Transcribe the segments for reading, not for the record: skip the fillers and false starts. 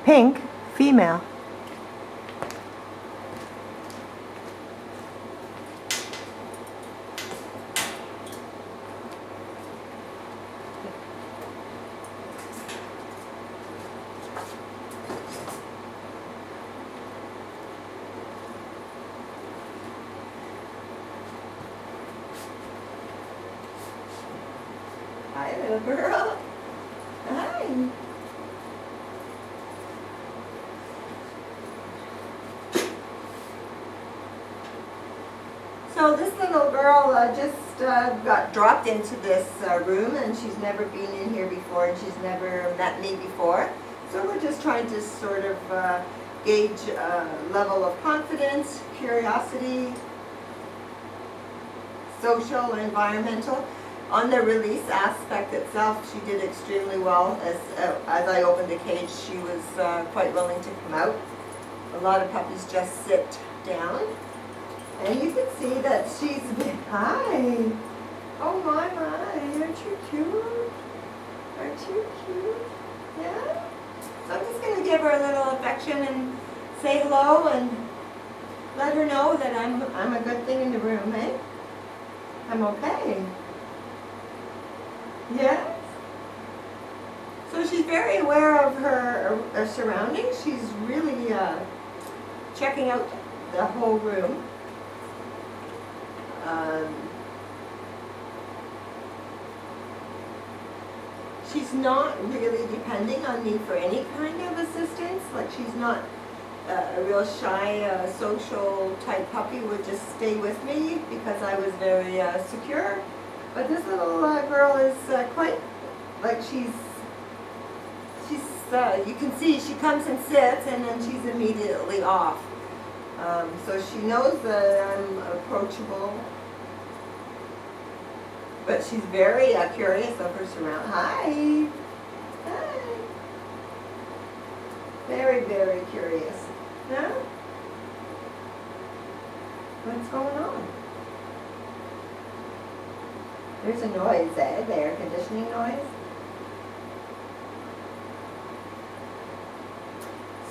Pink, female. Hi, little girl. Hi. So this little girl just got dropped into this room, and she's never been in here before, and she's never met me before. So we're just trying to sort of gauge level of confidence, curiosity, social, environmental. On the release aspect itself, she did extremely well. As I opened the cage, she was quite willing to come out. A lot of puppies just sit down. And you can see that she's been, hi. Oh my, aren't you cute? Aren't you cute? Yeah? So I'm just going to give her a little affection and say hello and let her know that I'm a good thing in the room, eh? I'm okay. Yes. So she's very aware of her surroundings. She's really checking out the whole room. She's not really depending on me for any kind of assistance. Like, she's not a real shy, social type puppy, would just stay with me because I was very secure. But this little girl is quite, like, she's you can see she comes and sits and then she's immediately off. So she knows that I'm approachable, but she's very curious of her surroundings. Hi. Hi. Very, very curious. Huh? What's going on? There's a noise, eh? The air conditioning noise.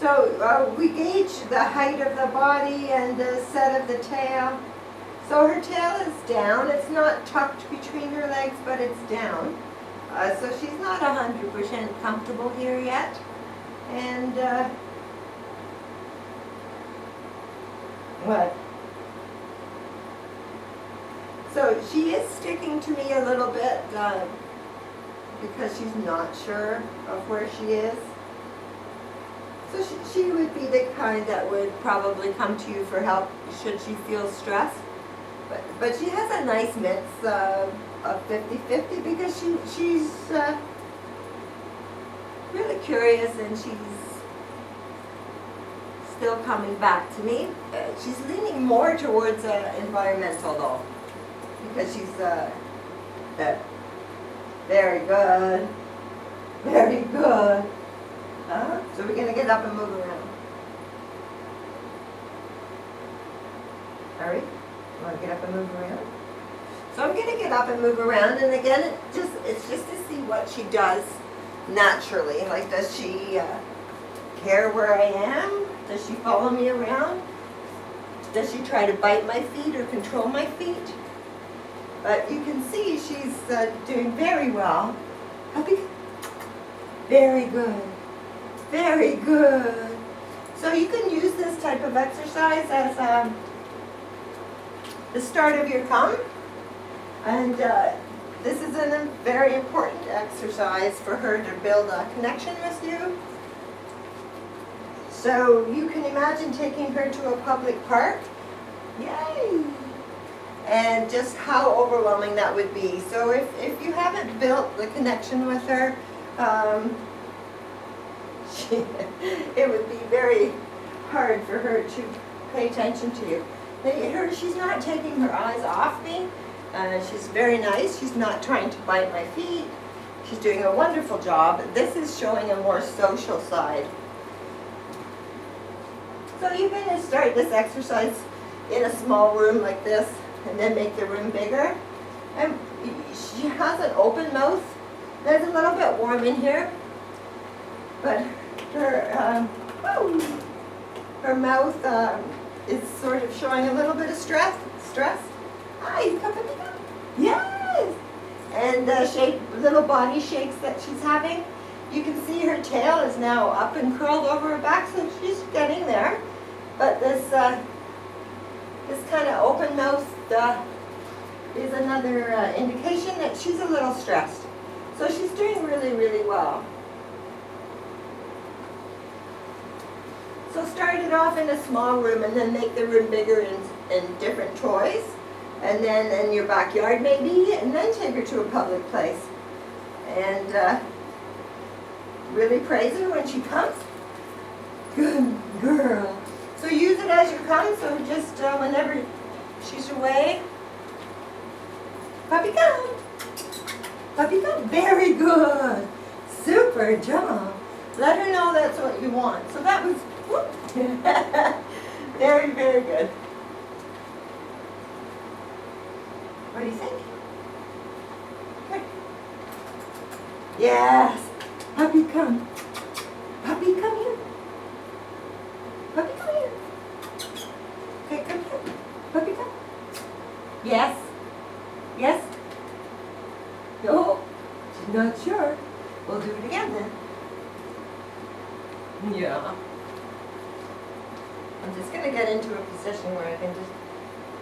So we gauge the height of the body and the set of the tail. So her tail is down. It's not tucked between her legs, but it's down. So she's not 100% comfortable here yet. And what? So she is sticking to me a little bit because she's not sure of where she is. So she would be the kind that would probably come to you for help should she feel stressed. But she has a nice mix of 50-50 because she's really curious and she's still coming back to me. She's leaning more towards environmental though, because she's very good, very good. So we're going to get up and move around. Hurry. You want to get up and move around? So I'm going to get up and move around, and again, it's just to see what she does naturally. Like, does she care where I am? Does she follow me around? Does she try to bite my feet or control my feet? But you can see she's doing very well. Very good. Very good. So you can use this type of exercise as the start of your come. And this is a very important exercise for her to build a connection with you. So you can imagine taking her to a public park. Yay! And just how overwhelming that would be. So if you haven't built the connection with her, it would be very hard for her to pay attention to you. She's not taking her eyes off me. She's very nice. She's not trying to bite my feet. She's doing a wonderful job. This is showing a more social side. So you're going to start this exercise in a small room like this and then make the room bigger. And she has an open mouth. There's a little bit warm in here, but her mouth is sort of showing a little bit of stress. Hi, come. Yes. And little body shakes that she's having. You can see her tail is now up and curled over her back, so she's getting there. But this kind of open mouth is another indication that she's a little stressed. So she's doing really, really well. So start it off in a small room and then make the room bigger in different toys. And then in your backyard maybe, and then take her to a public place. And really praise her when she comes. Good girl. So use it as you come, so just whenever she's away. Puppy come. Puppy come. Very good. Super job. Let her know that's what you want. So that was very, very good. What do you think? Good. Yes. Puppy come. Puppy come here. Puppy come here. Okay, come here. Puppy come. Yes. Yes. No. She's not sure. We'll do it again then. Yeah. I'm just going to get into a position where I can just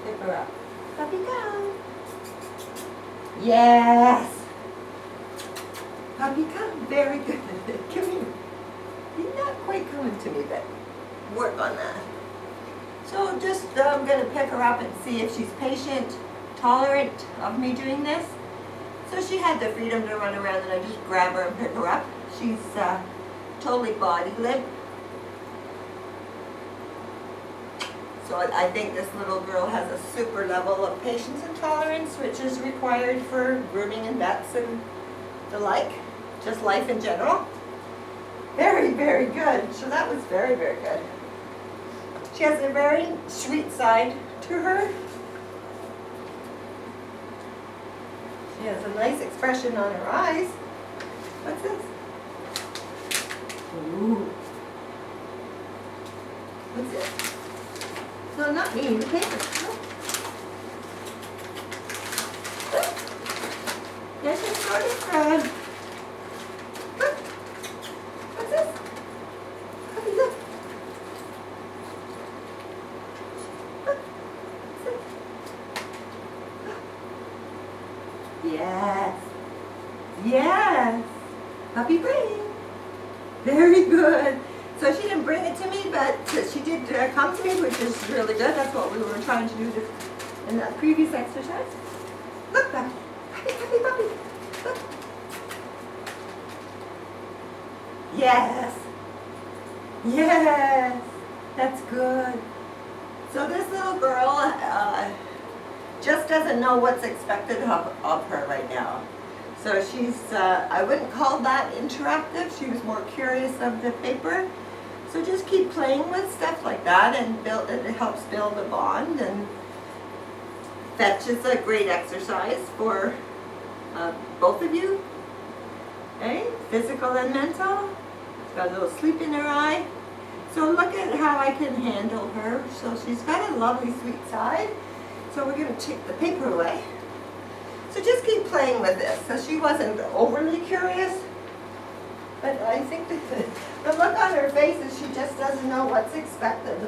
pick her up. Puppy come. Yes. Puppy come. Very good. Come here. You're not quite coming to me, but work on that. So just I'm going to pick her up and see if she's patient, tolerant of me doing this. So she had the freedom to run around and I just grab her and pick her up. She's totally body limp. So I think this little girl has a super level of patience and tolerance, which is required for grooming and vets and the like, just life in general. Very, very good. So that was very, very good. She has a very sweet side to her. She has a nice expression on her eyes. What's this? Ooh. What's this? No, not me, the paper. There's a sort of look. What's this? Puppy, look. Look. Yes. Yes. Puppy brain. Very good. So she didn't bring it to me, but she did come to me, which is really good. That's what we were trying to do in that previous exercise. Look, puppy. Puppy, puppy, puppy. Look. Yes. Yes. That's good. So this little girl just doesn't know what's expected of her right now. So she's, I wouldn't call that interactive. She was more curious of the paper. So just keep playing with stuff like that and it helps build a bond. And fetch is a great exercise for both of you. Okay? Physical and mental. She's got a little sleep in her eye. So look at how I can handle her. So she's got a lovely sweet side. So we're going to take the paper away. So just keep playing with this. So she wasn't overly curious, but I think the look on her face is she just doesn't know what's expected.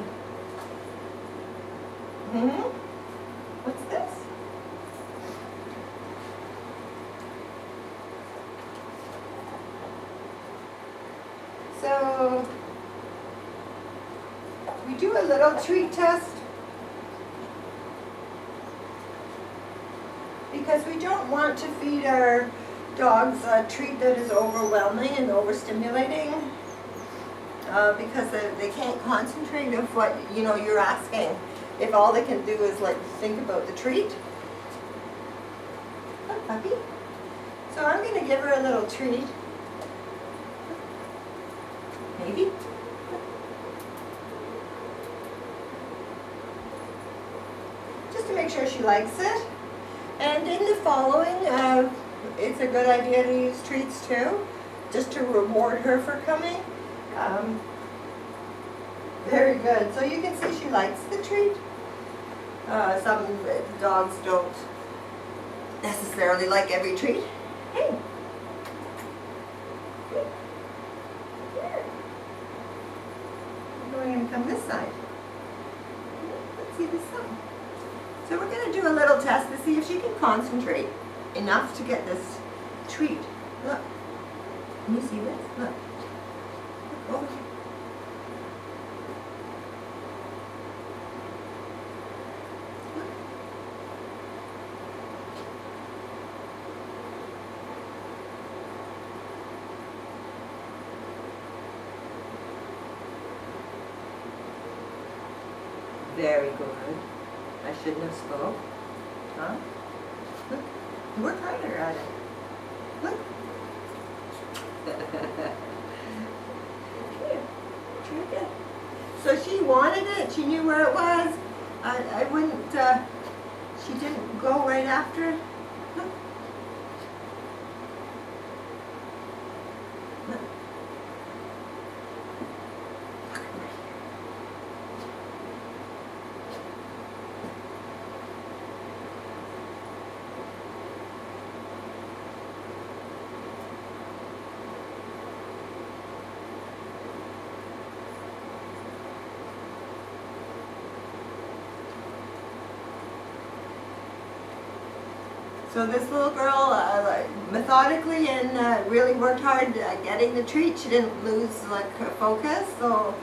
What's this? So we do a little treat test. Because we don't want to feed our dogs a treat that is overwhelming and overstimulating, because they can't concentrate of what you're asking. If all they can do is like think about the treat. Look, puppy. So I'm going to give her a little treat. Maybe. Just to make sure she likes it. And in the following, it's a good idea to use treats too, just to reward her for coming. Very good. So you can see she likes the treat. Some dogs don't necessarily like every treat. Hey. Hey. Here. We're going to come this side. Let's see this side. So we're going to do a little test to see if she can concentrate enough to get this treat. Look. Can you see this? Look. Look over here. Very good. I shouldn't have spoke. Huh? Look. Work harder at it. Look. Here. Try it. So she wanted it. She knew where it was. I wouldn't, she didn't go right after it. Look. Look. So this little girl methodically and really worked hard at getting the treat. She didn't lose like her focus. So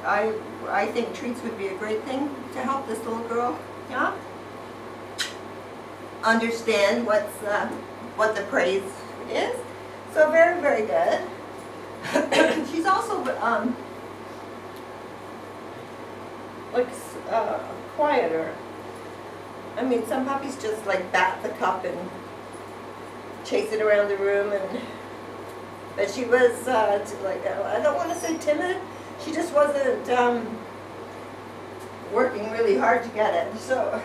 I think treats would be a great thing to help this little girl, yeah, understand what the praise is. So very, very good. She's also like quieter. I mean, some puppies just like bat the cup and chase it around the room, but she was like, I don't want to say timid. She just wasn't working really hard to get it. So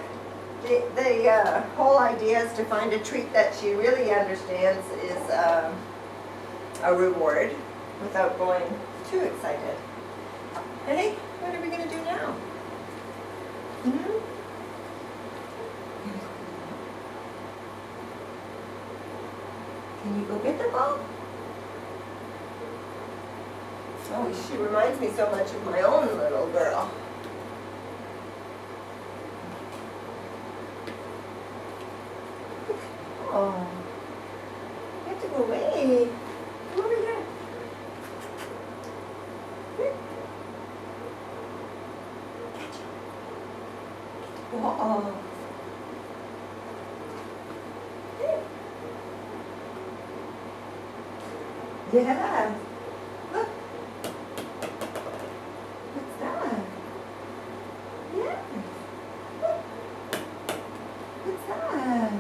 the whole idea is to find a treat that she really understands is a reward without going too excited. Hey, what are we going to do now? Mm-hmm. Can you go get the ball? Oh, she reminds me so much of my own little girl. Oh, you have to go away. Come over here. Here. Catch it. Oh. Yeah. Look. What's that? Yeah. Look. What's that?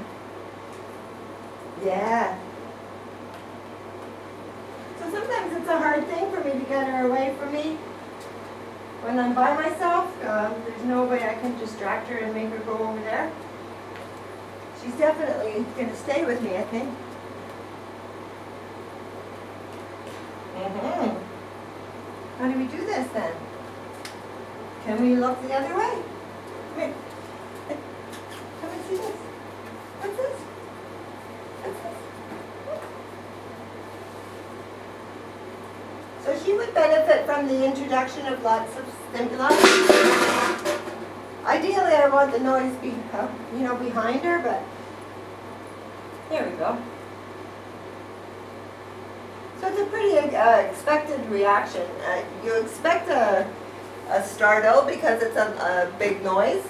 Yeah. So sometimes it's a hard thing for me to get her away from me. When I'm by myself, there's no way I can distract her and make her go over there. She's definitely going to stay with me, I think. How do we do this then? Can we look the other way? Come here. Come and see this. What's this? What's this? So she would benefit from the introduction of lots of stimuli. Ideally, I want the noise behind her, but there we go. So it's a pretty expected reaction. You expect a startle because it's a big noise.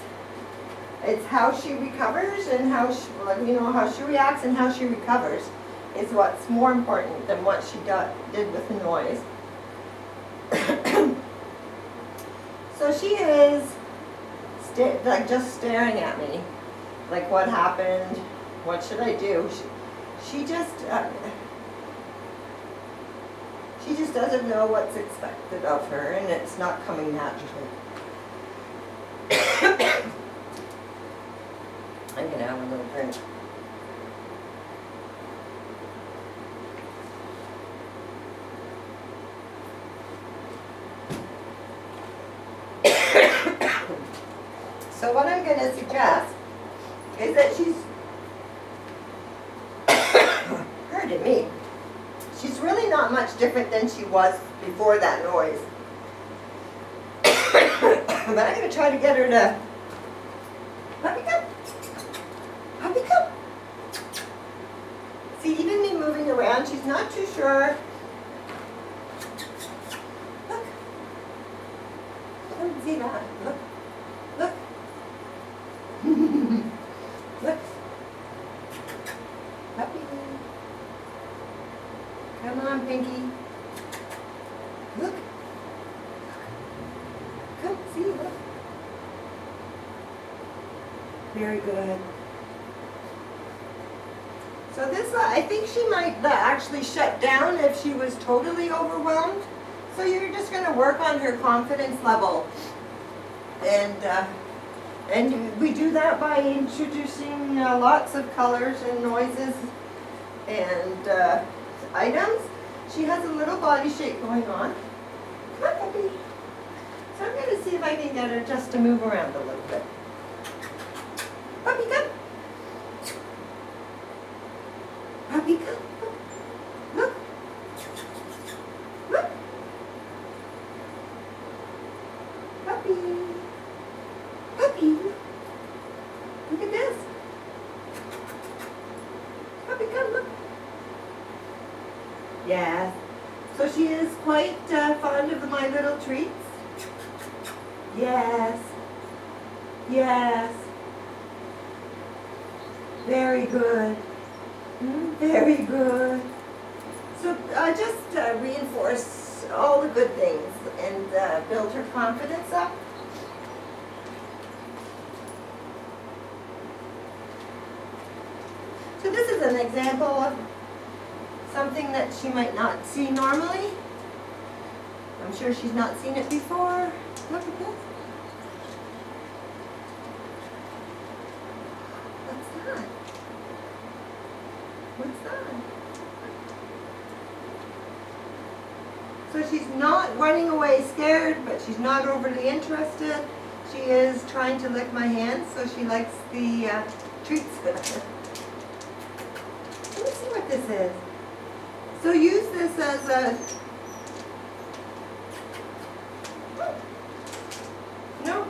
It's how she recovers and how she reacts and how she recovers is what's more important than what she did with the noise. So she is just staring at me, like, what happened? What should I do? She just doesn't know what's expected of her, and it's not coming naturally. I'm going to have a little drink. So what I'm going to suggest is that she's, pardon me, she's really not much different than she was before that noise. But I'm going to try to get her to, puppy come, puppy come. See, even me moving around, she's not too sure. Look. Look, see that? Look. Look. Look. Puppy. Come on, Pinky. Look. Come, see, look. Very good. So this, I think she might actually shut down if she was totally overwhelmed. So you're just going to work on her confidence level. And we do that by introducing lots of colors and noises and items. She has a little body shake going on. Come on, puppy. So I'm going to see if I can get her just to move around a little bit. Puppy, come. Puppy, come. Look. Look. Puppy. Puppy. Look at this. Puppy, come, look. Yes. So she is quite fond of my little treats. Yes. Yes. Very good. Very good. So just reinforce all the good things and build her confidence up. So this is an example of something that she might not see normally. I'm sure she's not seen it before. Look at this. What's that? What's that? So she's not running away scared, but she's not overly interested. She is trying to lick my hand, so she likes the treats. Let me see what this is. So use this as a... No.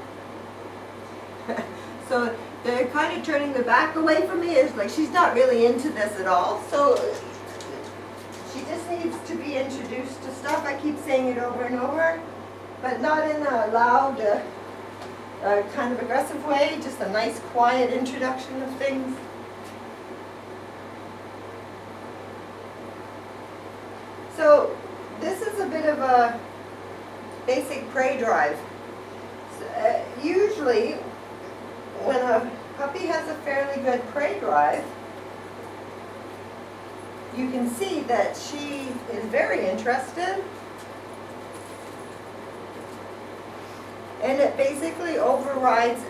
So they're kind of turning the back away from me. It's like she's not really into this at all. So she just needs to be introduced to stuff. I keep saying it over and over, but not in a loud, kind of aggressive way. Just a nice, quiet introduction of things. So this is a bit of a basic prey drive. So, usually, when a puppy has a fairly good prey drive, you can see that she is very interested, and it basically overrides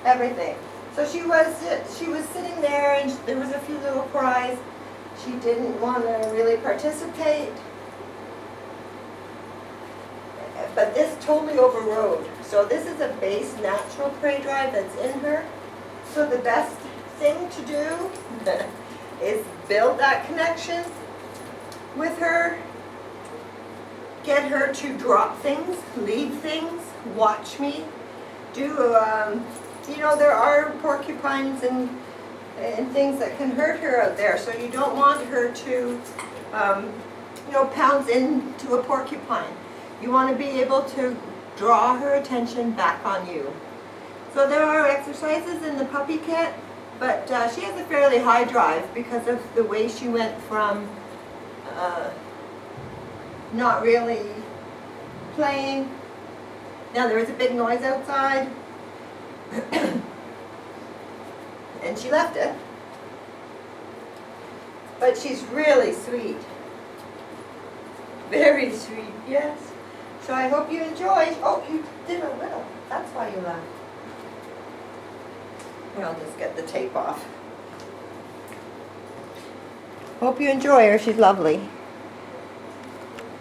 everything. So she was sitting there, and there was a few little cries. She didn't want to really participate, but this totally overrode. So this is a base natural prey drive that's in her. So the best thing to do is build that connection with her, get her to drop things, leave things, watch me, do, you know, there are porcupines and things that can hurt her out there, so you don't want her to, you know, pounce into a porcupine. You want to be able to draw her attention back on you. So there are exercises in the puppy kit, but she has a fairly high drive because of the way she went from not really playing. Now there is a big noise outside. And she left it. But she's really sweet. Very sweet, yes. So I hope you enjoyed. Oh, you did a little. That's why you left. Here, I'll just get the tape off. Hope you enjoy her. She's lovely.